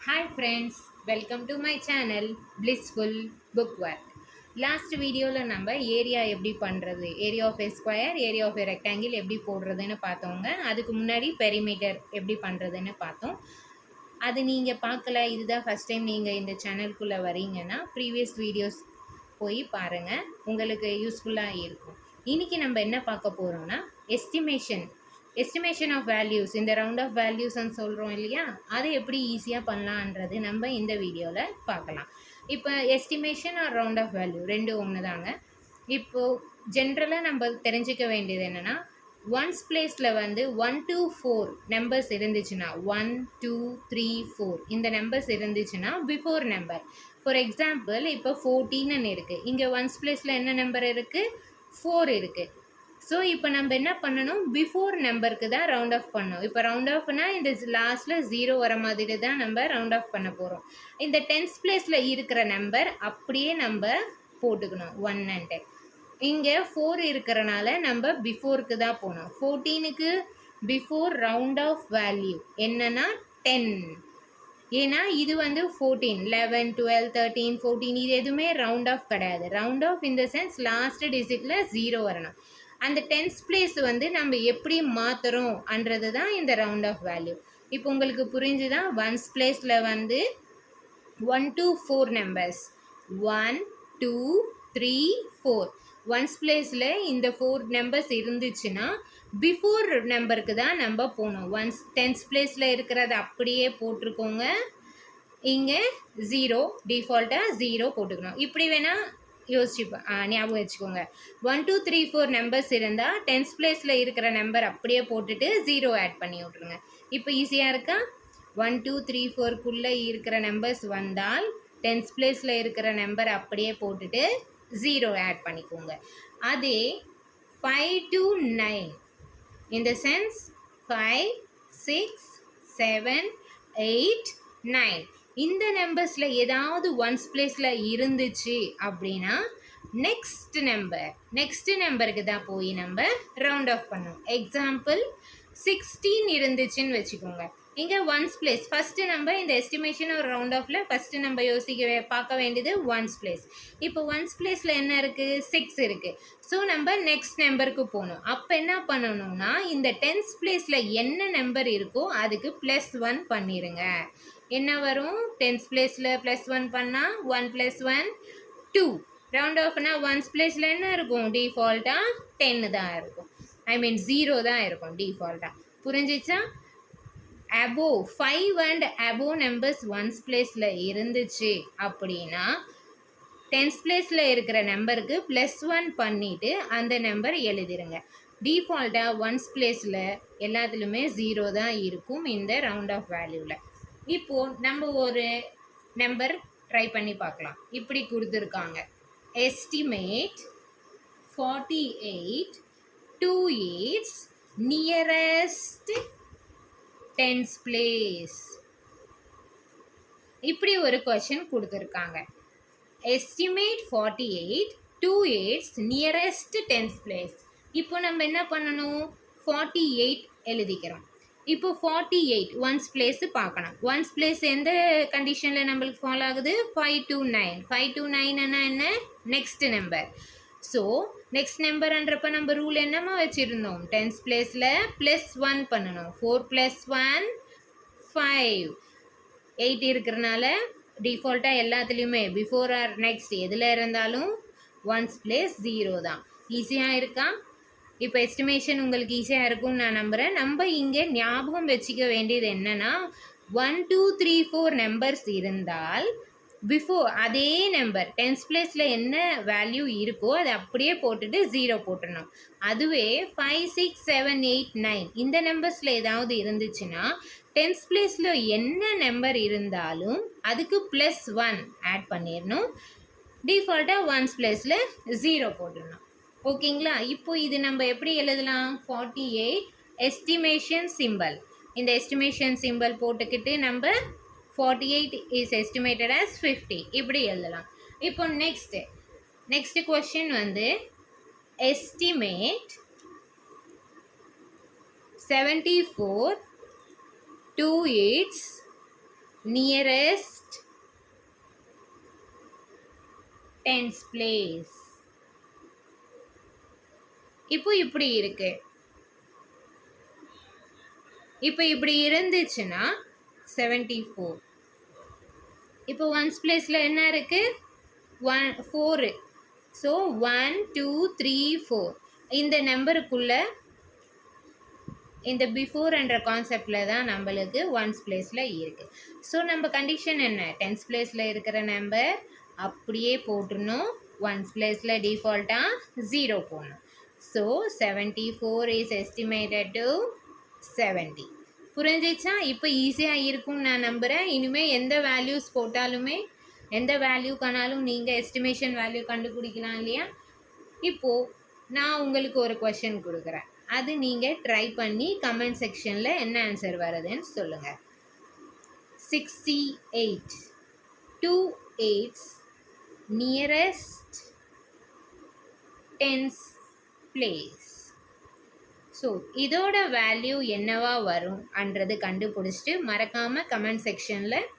Hi friends, welcome to my channel Blissful Bookwork. Last வீடியோவில் நம்ம area எப்படி பண்ணுறது, area of a square, area of a rectangle எப்படி போடுறதுன்னு பார்த்தோங்க. அதுக்கு முன்னாடி பெரிமீட்டர் எப்படி பண்ணுறதுன்னு பார்த்தோம். அது நீங்கள் பார்க்கல, இதுதான் ஃபஸ்ட் டைம் நீங்கள் இந்த சேனலுக்குள்ளே வரீங்கன்னா ப்ரீவியஸ் வீடியோஸ் போய் பாருங்கள், உங்களுக்கு யூஸ்ஃபுல்லாக இருக்கும். இன்றைக்கி நம்ம என்ன பார்க்க போகிறோம்னா எஸ்டிமேஷன் ஆஃப் வேல்யூஸ், இந்த ரவுண்ட் ஆஃப் வேல்யூஸ்ன்னு சொல்கிறோம் இல்லையா, அதை எப்படி ஈஸியாக பண்ணலான்றது நம்ம இந்த வீடியோவில் பார்க்கலாம். இப்போ estimation or round off value ரெண்டும் ஒன்று தாங்க. இப்போது ஜென்ரலாக நம்ம தெரிஞ்சிக்க வேண்டியது என்னென்னா, ஒன்ஸ் பிளேஸில் வந்து 1 to 4 நம்பர்ஸ் இருந்துச்சுன்னா, 1 2 3 4 இந்த நம்பர்ஸ் இருந்துச்சுன்னா பிஃபோர் நம்பர். ஃபார் எக்ஸாம்பிள் இப்போ 14ன்னு இருக்குது, இங்கே ஒன்ஸ் பிளேஸில் என்ன நம்பர் இருக்குது, 4 இருக்குது. ஸோ இப்போ நம்ம என்ன பண்ணணும், பிஃபோர் நம்பருக்கு தான் ரவுண்ட் ஆஃப் பண்ணணும். இப்போ ரவுண்ட் ஆஃப்னா இந்த லாஸ்ட்டில் 0 வர மாதிரி தான் நம்ம ரவுண்ட் ஆஃப் பண்ண போகிறோம். இந்த டென்ஸ் பிளேஸில் இருக்கிற நம்பர் அப்படியே நம்ம போட்டுக்கணும் 1 and 10. இங்கே 4 இருக்கிறனால நம்ம பிஃபோருக்கு தான் போகணும். 14க்கு பிஃபோர் ரவுண்ட் ஆஃப் வேல்யூ என்னன்னா 10. ஏன்னா இது வந்து 14, 11, 12, 13, 14 இது எதுவுமே ரவுண்ட் ஆஃப் கிடையாது. ரவுண்ட் ஆஃப் இந்த சென்ஸ் லாஸ்ட் டிஜிட்டில் 0 வரணும். அந்த டென்ஸ் பிளேஸ் வந்து நம்ம எப்படி மாற்றுறோம் அன்றது தான் இந்த ரவுண்ட் ஆஃப் வேல்யூ. இப்போ உங்களுக்கு புரிஞ்சுதான், ஒன்ஸ் பிளேஸில் வந்து 1 to 4 நம்பர்ஸ், 1 2 3 4 ஒன்ஸ் பிளேஸில் இந்த 4 நம்பர்ஸ் இருந்துச்சுன்னா பிஃபோர் நம்பருக்கு தான் நம்ம போகணும். ஒன்ஸ் டென்ஸ் பிளேஸில் இருக்கிறத அப்படியே போட்டிருக்கோங்க, இங்கே 0 டிஃபால்ட்டாக 0 போட்டுக்கணும். இப்படி வேணால் யோசிச்சு ஞாபகம் வச்சுக்கோங்க. 1 2 3 4 நம்பர்ஸ் இருந்தால் டென்ஸ் பிளேஸில் இருக்கிற நம்பர் அப்படியே போட்டுட்டு 0 ஆட் பண்ணி விட்ருங்க. இப்போ ஈஸியாக இருக்கா? 1 2 3 4க்குள்ளே இருக்கிற நம்பர்ஸ் வந்தால் டென்ஸ் பிளேஸில் இருக்கிற நம்பர் அப்படியே போட்டுட்டு 0 ஆட் பண்ணிக்கோங்க. அதே 5 to 9 இந்த சென்ஸ் 5 6 7 8 9 இந்த நம்பர்ஸில் ஏதாவது ஒன்ஸ் பிளேஸில் இருந்துச்சு அப்படின்னா நெக்ஸ்ட் நம்பருக்கு தான் போய் நம்ம ரவுண்ட் ஆஃப் பண்ணணும். எக்ஸாம்பிள் 16 இருந்துச்சுன்னு வச்சுக்கோங்க. இங்கே ஒன்ஸ் பிளேஸ் ஃபஸ்ட்டு நம்ம இந்த எஸ்டிமேஷன் ஒரு ரவுண்ட் ஆஃபில் ஃபஸ்ட்டு நம்ம பார்க்க வேண்டியது ஒன்ஸ் பிளேஸ். இப்போ ஒன்ஸ் பிளேஸில் என்ன இருக்குது, 6 இருக்குது. ஸோ நம்ம நெக்ஸ்ட் நம்பருக்கு போகணும். அப்போ என்ன பண்ணணும்னா, இந்த டென்ஸ் பிளேஸில் என்ன நம்பர் இருக்கோ அதுக்கு +1 பண்ணிடுங்க. என்ன வரும், டென்ஸ் பிளேஸில் +1 பண்ணால் 1 + 1 2. ரவுண்ட் ஆஃப்னா ஒன்ஸ் பிளேஸில் என்ன இருக்கும், டிஃபால்ட்டாக 10 தான் இருக்கும். 0 தான் இருக்கும் டிஃபால்ட்டாக. புரிஞ்சிச்சா? Above 5 and above numbers ones பிளேஸில் இருந்துச்சு அப்படின்னா டென்ஸ் பிளேஸில் இருக்கிற நம்பருக்கு +1 பண்ணிவிட்டு அந்த நம்பர் எழுதிருங்க. டிஃபால்ட்டாக ஒன்ஸ் பிளேஸில் எல்லாத்துலேயுமே 0 தான் இருக்கும் இந்த ரவுண்ட் ஆஃப் வேல்யூவில். இப்போது நம்ம ஒரு நம்பர் ட்ரை பண்ணி பார்க்கலாம். இப்படி கொடுத்துருக்காங்க, எஸ்டிமேட் 48 2 8 நியரஸ்ட் டென்ஸ் பிளேஸ். இப்படி ஒரு கொஷின் கொடுத்துருக்காங்க, எஸ்டிமேட் 48 2 8 நியரஸ்ட் டென்ஸ் பிளேஸ். இப்போ நம்ம என்ன பண்ணணும், 48 எழுதிக்கிறோம். இப்போ 48 ஒன்ஸ் பிளேஸு பார்க்கணும். ஒன்ஸ் பிளேஸ் எந்த கண்டிஷனில் நம்மளுக்கு ஃபாலோ ஆகுது, 5 to 9. 5 to 9 என்ன, நெக்ஸ்ட் நம்பர். ஸோ நெக்ஸ்ட் நம்பர்ன்றப்ப நம்ம ரூல் என்னமா வச்சுருந்தோம், டென்ஸ் பிளேஸில் +1 பண்ணணும். 4 + 1 5. 8 இருக்கிறனால டிஃபால்ட்டாக எல்லாத்துலேயுமே பிஃபோர் ஆர் நெக்ஸ்ட் எதில் இருந்தாலும் ஒன்ஸ் பிளேஸ் 0 தான். ஈஸியாக இருக்கா? இப்போ எஸ்டிமேஷன் உங்களுக்கு ஈஸியாக இருக்கும்னு நான் நம்புகிறேன். நம்ம இங்கே ஞாபகம் வச்சுக்க வேண்டியது என்னென்னா, 1 2 3 4 நம்பர்ஸ் இருந்தால் பிஃபோர் அதே நம்பர் டென்ஸ் பிளேஸில் என்ன வேல்யூ இருக்கோ அதை அப்படியே போட்டுட்டு 0 போட்டுடணும். அதுவே 5 6 7 8 9 இந்த நம்பர்ஸில் ஏதாவது இருந்துச்சுன்னா டென்ஸ் பிளேஸில் என்ன நம்பர் இருந்தாலும் அதுக்கு +1 ஆட் பண்ணிடணும். டிஃபால்ட்டாக ஒன்ஸ் பிளேஸில் 0 போட்டுடணும். ஓகேங்களா? இப்போ இது நம்ம எப்படி எழுதலாம், 48 எஸ்டிமேஷன் சிம்பிள். இந்த எஸ்டிமேஷன் சிம்பிள் போட்டுக்கிட்டு நம்ம 48 இஸ் எஸ்டிமேட்டட் as 50 இப்படி எழுதலாம். இப்போ நெக்ஸ்ட் கொஸ்டின் வந்து எஸ்டிமேட் 74 2 8 நியரஸ்ட் டென்ஸ் பிளேஸ். இப்போ இப்படி இருக்கு. இப்போ இப்படி இருந்துச்சுன்னா 74. இப்போ ஒன்ஸ் பிளேஸில் என்ன இருக்குது? 4. ஸோ 1 2 3 4 இந்த நம்பருக்குள்ளே இந்த பிஃபோர் என்ற கான்செப்டில் தான் நம்மளுக்கு ஒன்ஸ் பிளேஸில் இருக்குது. ஸோ நம்ம கண்டிஷன் என்ன? டென்ஸ் பிளேஸில் இருக்கிற நம்பர் அப்படியே போட்டுடணும். ஒன்ஸ் பிளேஸில் டிஃபால்ட்டாக 0 போடணும். So 74 is estimated to 70. புரிஞ்சிச்சா? இப்போ ஈஸியாக இருக்கும்னு நான் நம்புகிறேன். இனிமேல் எந்த வேல்யூஸ் போட்டாலுமே எந்த வேல்யூக்கானாலும் நீங்கள் எஸ்டிமேஷன் வேல்யூ கண்டுபிடிக்கலாம் இல்லையா? இப்போது நான் உங்களுக்கு ஒரு கொஷின் கொடுக்குறேன். அது நீங்கள் ட்ரை பண்ணி கமெண்ட் செக்ஷனில் என்ன ஆன்சர் வருதுன்னு சொல்லுங்கள். 68 2 8 நியரஸ்ட் டென்ஸ் பிளேஸ். ஸோ இதோட வேல்யூ என்னவா வரும் அன்றது கண்டுபிடிச்சிட்டு மறக்காமல் கமெண்ட் செக்ஷனில்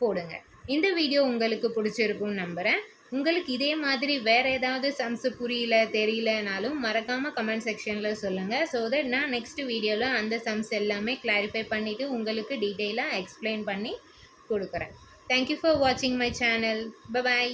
போடுங்க. இந்த வீடியோ உங்களுக்கு பிடிச்சிருக்கும்னு நம்புகிறேன். உங்களுக்கு இதே மாதிரி வேறு ஏதாவது சம்ஸு புரியல தெரியலனாலும் மறக்காமல் கமெண்ட் செக்ஷனில் சொல்லுங்கள். ஸோ தட் நான் நெக்ஸ்ட் வீடியோவில் அந்த சம்ஸ் எல்லாமே கிளாரிஃபை பண்ணிவிட்டு உங்களுக்கு டீட்டெயிலாக எக்ஸ்பிளைன் பண்ணி கொடுக்குறேன். தேங்க்யூ ஃபார் வாட்சிங் மை சேனல். பை.